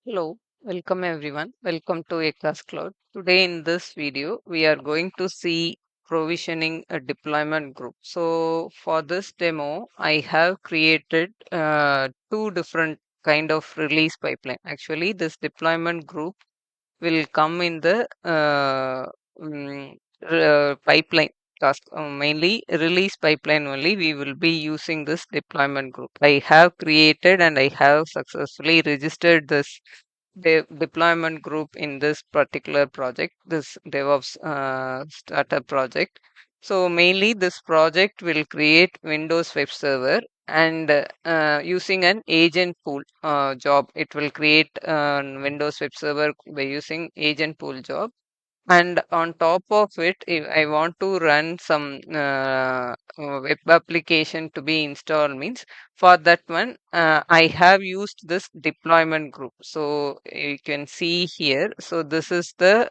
Hello, welcome everyone. Welcome to Ekascloud. Today in this video, we are going to see provisioning a deployment group. So for this demo, I have created two different kind of release pipeline. Actually, this deployment group will come in the mm, pipeline task. Mainly release pipeline only. We will be using this deployment group. I have created and I have successfully registered this deployment group in this particular project, this DevOps startup project. So mainly this project will create Windows web server and using an agent pool job. It will create Windows web server by using agent pool job. And on top of it, if I want to run some web application to be installed means for that one, I have used this deployment group. So you can see here. So this is the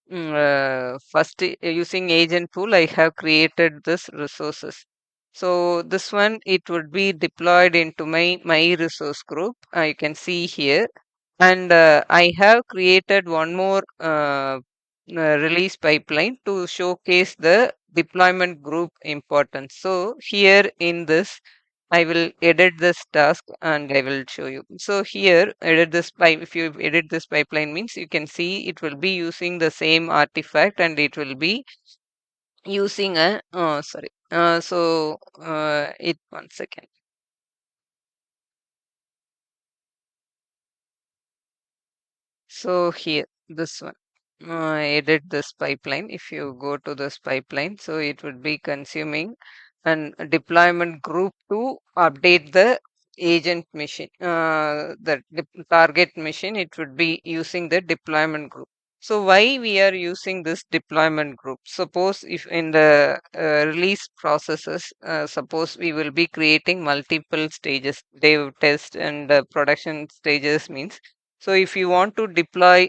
first using agent pool, I have created this resources. So this one, it would be deployed into my resource group. You can see here. And I have created one more release pipeline to showcase the deployment group importance. So here in this, I will edit this task and I will show you. So here, edit this pipe. If you edit this pipeline means you can see it will be using the same artifact and it will be using a, sorry. It one second. So here, this one, edit this pipeline. If you go to this pipeline, so it would be consuming an deployment group to update the agent machine, the target machine. It would be using the deployment group. So why we are using this deployment group? Suppose if in the release processes, suppose we will be creating multiple stages, dev, test, and production stages means so if you want to deploy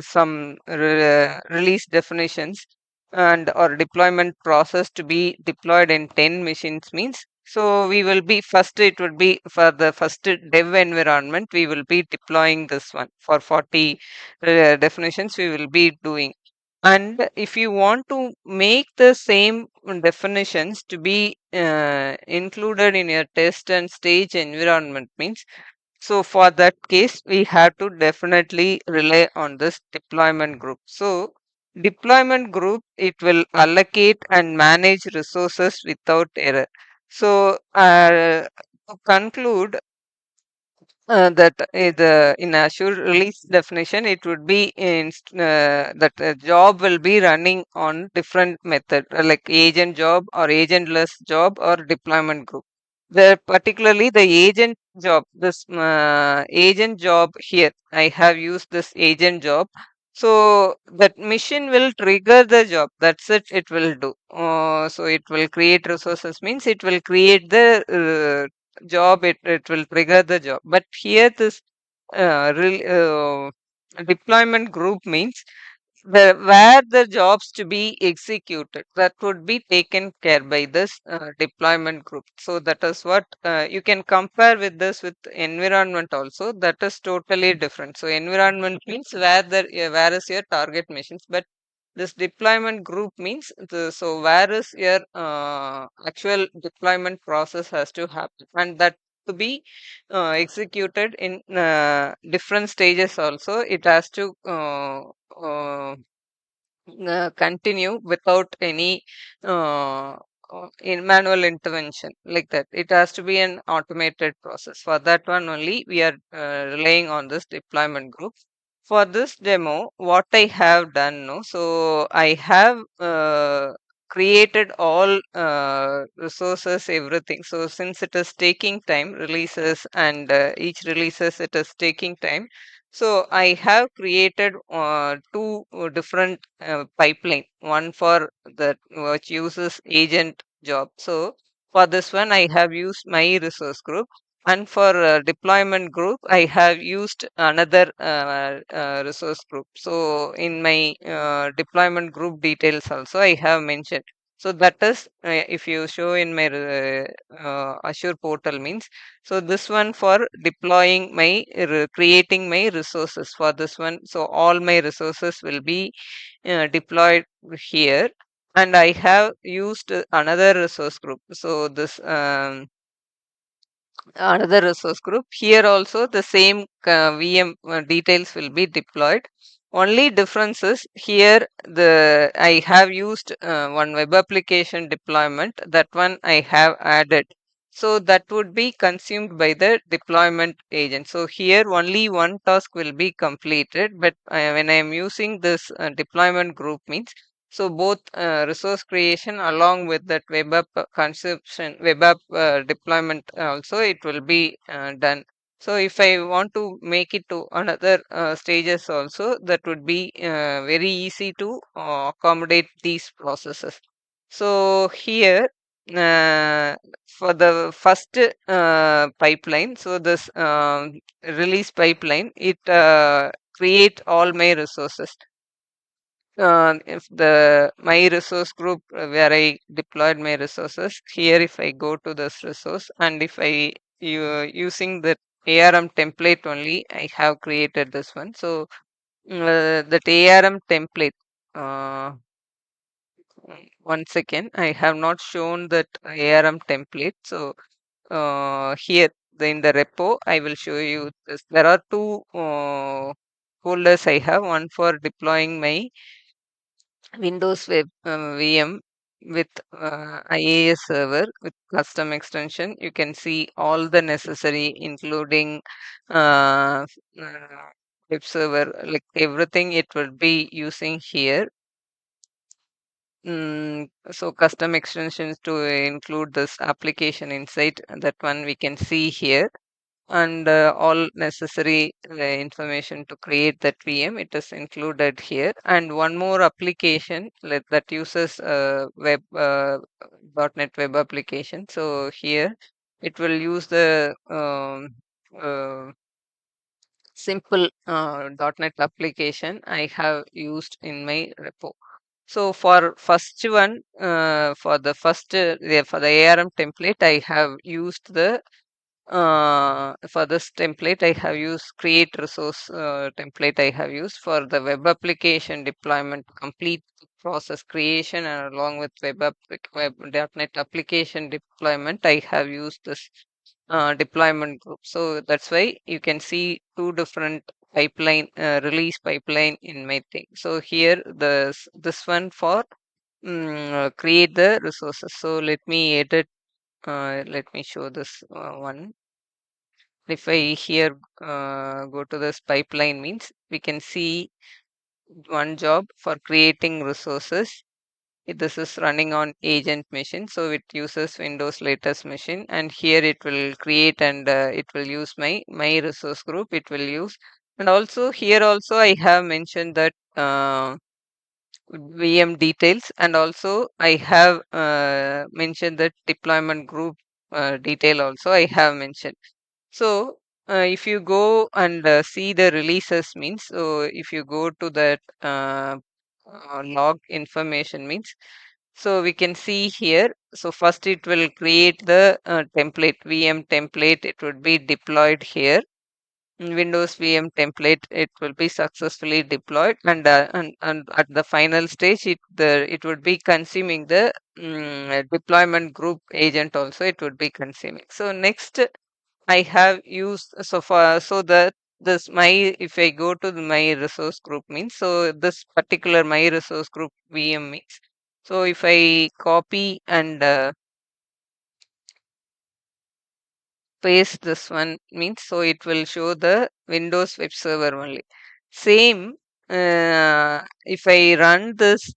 some release definitions and or deployment process to be deployed in 10 machines means so we will be first it would be for the first dev environment we will be deploying this one for 40 definitions we will be doing. And if you want to make the same definitions to be included in your test and stage environment means so for that case, we have to definitely rely on this deployment group. So deployment group, it will allocate and manage resources without error. So to conclude, that the in Azure release definition, it would be that a job will be running on different method like agent job or agentless job or deployment group. The particularly the agent job, this agent job here, I have used this agent job. So that mission will trigger the job. That's it. It will do. So it will create resources means it will create the job. It will trigger the job. But here this deployment group means where the jobs to be executed that would be taken care by this deployment group. So that is what you can compare with this with environment also, that is totally different. So environment means where is your target machines, but this deployment group means so where is your actual deployment process has to happen and that to be executed in different stages also it has to continue without any uh, in manual intervention like that. It has to be an automated process. For that one only, we are relying on this deployment group. For this demo, what I have done, no, so I have created all resources, everything. So since it is taking time, releases and each releases it is taking time. So I have created two different pipeline. One for that which uses agent job. So for this one, I have used my resource group, and for deployment group, I have used another resource group. So in my deployment group details also, I have mentioned. So that is, if you show in my Azure portal means, so this one for deploying my creating my resources for this one. So all my resources will be deployed here, and I have used another resource group. So this another resource group. Here also the same VM details will be deployed. Only difference is here the I have used one web application deployment, that one I have added. So that would be consumed by the deployment agent. So here only one task will be completed, but when I am using this deployment group means, so both resource creation along with that web app consumption, web app deployment also it will be done. So if I want to make it to another stages also, that would be very easy to accommodate these processes. So here for the first pipeline, so this release pipeline, it create all my resources. If the my resource group where I deployed my resources, here if I go to this resource and if I using the ARM template only, I have created this one. So that ARM template, uh, one second, I have not shown that ARM template. So here in the repo, I will show you this. There are two folders I have, one for deploying my Windows Web VM with IAS server with custom extension. You can see all the necessary, including web server, like everything it will be using here. So custom extensions to include this application insight, that one we can see here, and all necessary information to create that VM, it is included here. And one more application that uses web .NET web application. So here it will use the simple .NET application I have used in my repo. So for first one, for the first for the ARM template, I have used the for this template I have used create resource template I have used for the web application deployment, complete process creation, and along with web .NET application deployment I have used this deployment group. So that's why you can see two different pipeline release pipeline in my thing. So here this one for create the resources. So let me edit, let me show this one. If I here go to this pipeline means, we can see one job for creating resources. This is running on agent machine, so it uses Windows latest machine, and here it will create, and it will use my resource group, it will use. And also here also I have mentioned that VM details, and also I have mentioned that deployment group detail also I have mentioned. So if you go and see the releases means, so if you go to that log information means, so we can see here. So first it will create the template, VM template. It would be deployed here. Windows VM template. It will be successfully deployed, and at the final stage, it would be consuming the deployment group agent also. It would be consuming. So next I have used so far, so that this my if I go to my resource group means, so this particular my resource group VM means, so if I copy and paste this one means, so it will show the Windows web server only. Same, if I run this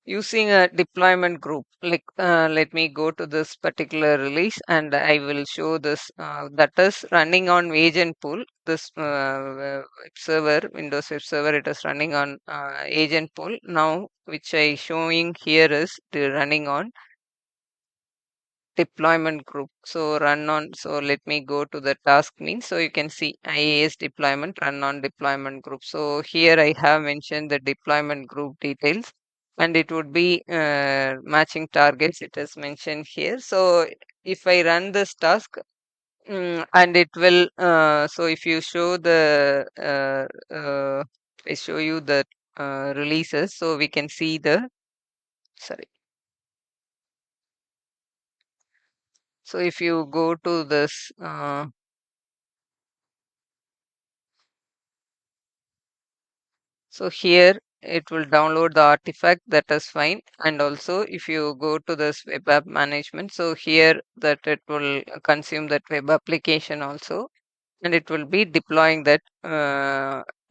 using a deployment group, like let me go to this particular release and I will show this that is running on agent pool. This web server, Windows web server, it is running on agent pool now, which I showing here is the running on deployment group. So run on, so let me go to the task means. So you can see IAS deployment, run on deployment group. So here I have mentioned the deployment group details, and it would be matching targets. It is mentioned here. So if I run this task, and it will, so if you show the, I show you the releases, so we can see the, sorry. So if you go to this, so here it will download the artifact, that is fine. And also if you go to this web app management, so here that it will consume that web application also, and it will be deploying that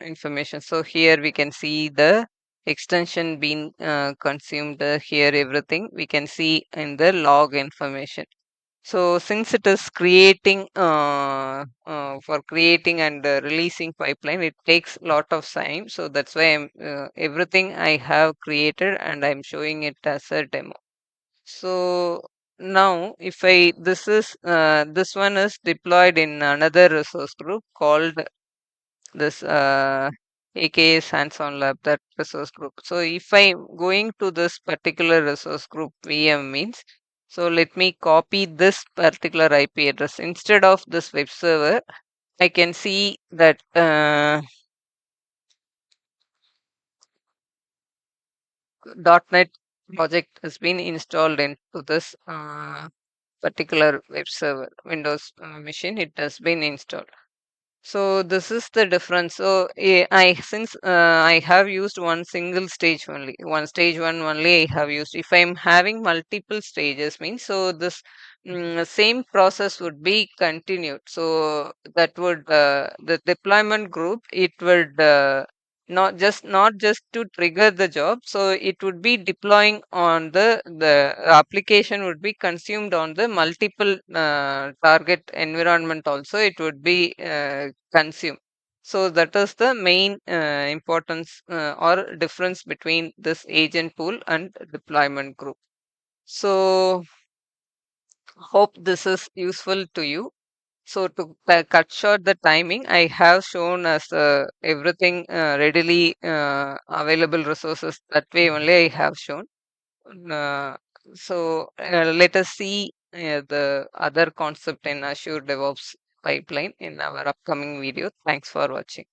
information. So here we can see the extension being consumed, here everything we can see in the log information. So since it is creating, for creating and releasing pipeline, it takes lot of time. So that's why everything I have created and I'm showing it as a demo. So now if I, this is, this one is deployed in another resource group called this AKS hands-on lab, that resource group. So if I'm going to this particular resource group VM means, so let me copy this particular IP address instead of this web server. I can see that .NET project has been installed into this particular web server Windows machine. It has been installed. So this is the difference. So I, since I have used one single stage only, one stage one only I have used. If I'm having multiple stages means, so this same process would be continued. So that would, the deployment group, it would not just to trigger the job. So it would be deploying on the application would be consumed on the multiple target environment also. It would be consumed. So that is the main importance or difference between this agent pool and deployment group. So hope this is useful to you. So to cut short the timing, I have shown as everything readily available resources. That way only I have shown. Uh, so let us see the other concept in Azure DevOps pipeline in our upcoming video. Thanks for watching.